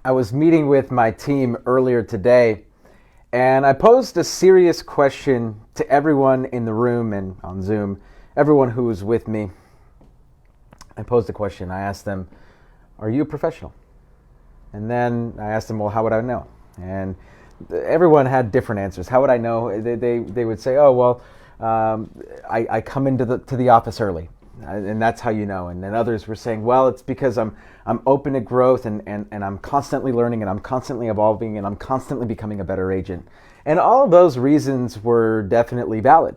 I was meeting with my team earlier today, and I posed a serious question to everyone in the room and on Zoom, everyone who was with me. I posed a question. I asked them, "Are you a professional?" And then I asked them, "Well, how would I know?" And everyone had different answers. How would I know? They would say, "Oh, well, I come into the office early, and that's how you know." And then others were saying, "Well, it's because I'm open to growth and I'm constantly learning and I'm constantly evolving and I'm constantly becoming a better agent." And all of those reasons were definitely valid.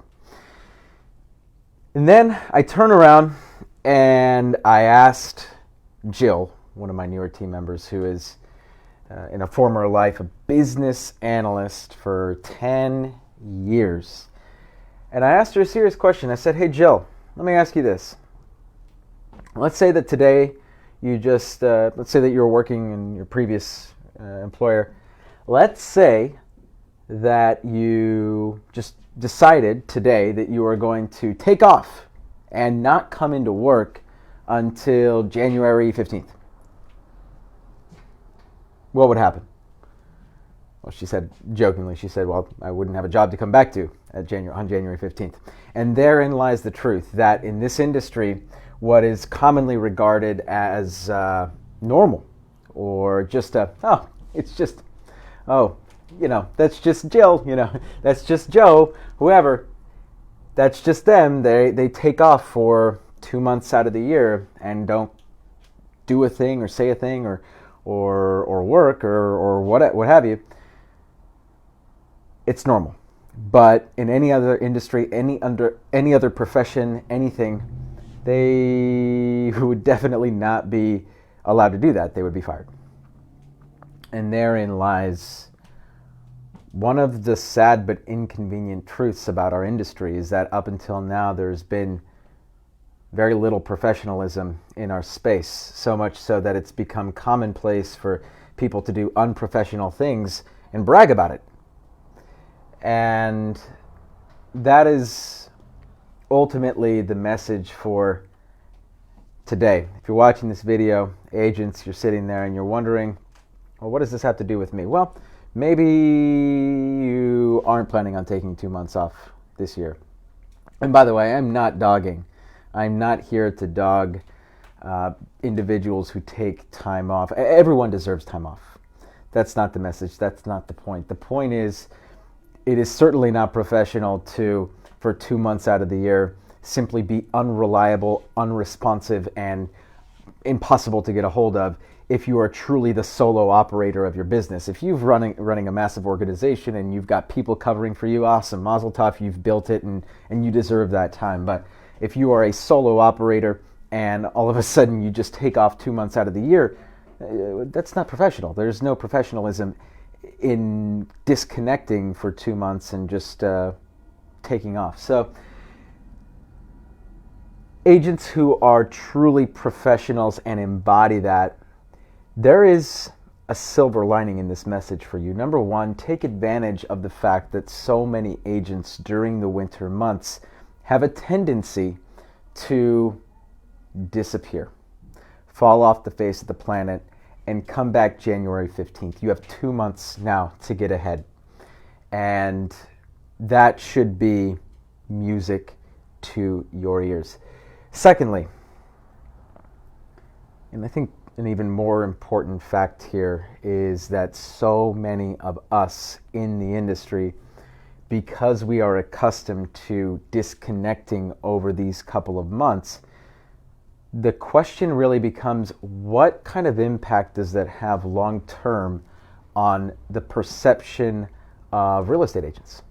And then I turn around and I asked Jill, one of my newer team members, who is in a former life a business analyst for 10 years. And I asked her a serious question. I said, "Hey, Jill, let me ask you this. Let's say that today let's say that you're working in your previous employer. Let's say that you just decided today that you are going to take off and not come into work until January 15th. What would happen?" Well, she said, jokingly, "Well, I wouldn't have a job to come back to on January 15th. And therein lies the truth that in this industry, what is commonly regarded as normal, or just that's just Jill, that's just Joe, whoever, that's just them. They take off for 2 months out of the year and don't do a thing or say a thing or work or what have you. It's normal. But in any other industry, any other profession, anything, they would definitely not be allowed to do that. They would be fired." And therein lies one of the sad but inconvenient truths about our industry, is that up until now there's been very little professionalism in our space, so much so that it's become commonplace for people to do unprofessional things and brag about it. And that is ultimately the message for today. If you're watching this video, agents, you're sitting there and you're wondering, well, what does this have to do with me? Well, maybe you aren't planning on taking 2 months off this year. And by the way, I'm not dogging. I'm not here to dog individuals who take time off. Everyone deserves time off. That's not the message. That's not the point. The point is, it is certainly not professional to, for 2 months out of the year, simply be unreliable, unresponsive, and impossible to get a hold of if you are truly the solo operator of your business. If you're running a massive organization and you've got people covering for you, awesome, mazel tov, you've built it and you deserve that time. But if you are a solo operator and all of a sudden you just take off 2 months out of the year, that's not professional. There's no professionalism in disconnecting for 2 months and just taking off. So agents who are truly professionals and embody that, there is a silver lining in this message for you. Number one, take advantage of the fact that so many agents during the winter months have a tendency to disappear, fall off the face of the planet, and come back January 15th. You have 2 months now to get ahead. And that should be music to your ears. Secondly, and I think an even more important fact here is that so many of us in the industry, because we are accustomed to disconnecting over these couple of months, the question really becomes, what kind of impact does that have long term on the perception of real estate agents?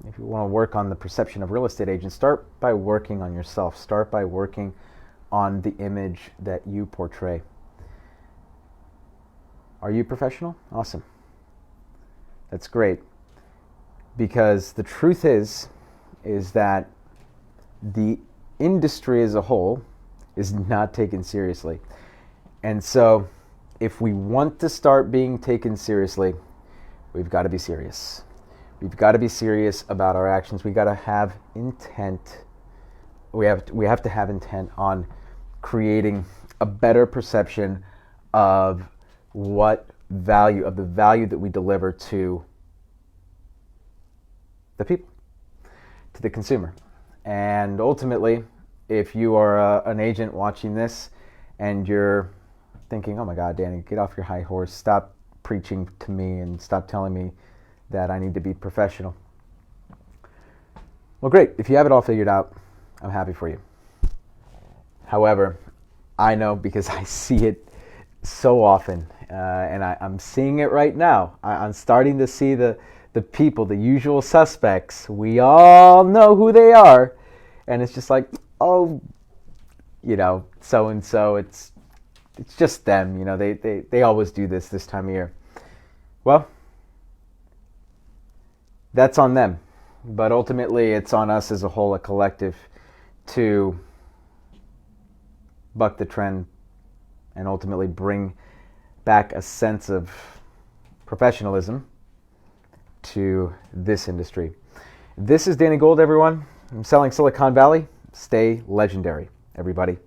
If you want to work on the perception of real estate agents, start by working on yourself. Start by working on the image that you portray. Are you professional? Awesome. That's great. Because the truth is that the industry as a whole is not taken seriously. And so if we want to start being taken seriously, we've got to be serious. We've got to be serious about our actions. We've got to have intent. We have to have intent on creating a better perception of what the value that we deliver to the people, to the consumer. And ultimately, if you are an agent watching this and you're thinking, oh my God, Danny, get off your high horse, stop preaching to me and stop telling me that I need to be professional. Well, great. If you have it all figured out, I'm happy for you. However, I know, because I see it so often, and I'm seeing it right now. I'm starting to see the people, the usual suspects. We all know who they are. And it's just like, oh, so-and-so, it's just them. They always do this time of year. Well, that's on them. But ultimately, it's on us as a whole, a collective, to buck the trend and ultimately bring back a sense of professionalism to this industry. This is Danny Gould, everyone. I'm selling Silicon Valley. Stay legendary, everybody.